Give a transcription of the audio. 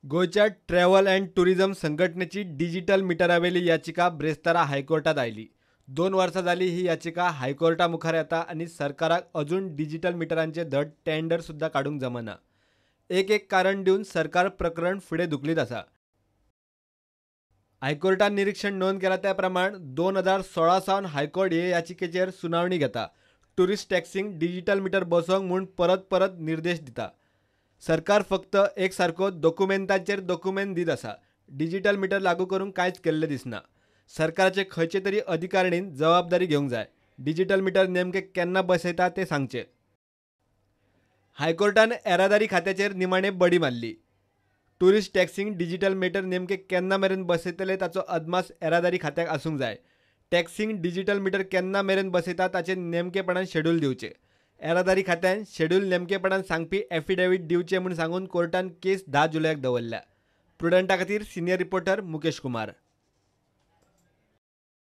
गोयच्या travel and tourism संघटनेची digital मिटरावेली याचिका ब्रेस्तारा हायकोर्टात आयली। 2 वर्सां जाली ही याचिका हायकोर्टा मुखार येता आणि सरकाराक अजून डिजिटल मिटरांचे धड टेंडर सुद्धा काढूंक जमना। एक कारण दिवन सरकार प्रकरण फुडें धुकलीत आसा। हायकोर्टान निरीक्षण नोंद केला त्या प्रमाण 2016 सावन हायकोर्ट हे याचिकेचेर सुनावणी घेता। टुरिस्ट टॅक्सींक डिजिटल मिटर बसोवंक म्हूण परत निर्देश दिता। सरकार फक्त एक सारको डॉक्युमेंटाचेर डॉक्युमेंट दीत आसा। डिजिटल मिटर लागू करूंक कांयच केल्ले दिसना। सरकाराचे खंयचे तरी अधिकारीणीन जबाबदारी घेवंक जाय। डिजिटल मिटर नेमके केन्ना बसयता ते सांगचे। हायकोर्टान येरादारी खात्याचेर निमाणे बडी मारली। टुरिस्ट टॅक्सींक डिजिटल मिटर नेमके केन्ना मेरेन बसयतले ताचो अदमास येरादारी खात्याक आसूंक जाय। टॅक्सींक डिजिटल मिटर केन्ना मेरेन बसयता ताचे नेमकेपणान शेड्यूल दिवचे। येरादारी खात्यान शेड्यूल नेमकेपणान सांगपी एफिडेविट दिवचे म्हूण सांगून कोर्टान केस 10 जुलयाक दवरल्या। प्रुडंटा खातीर सिनियर रिपोर्टर मुकेश कुमार।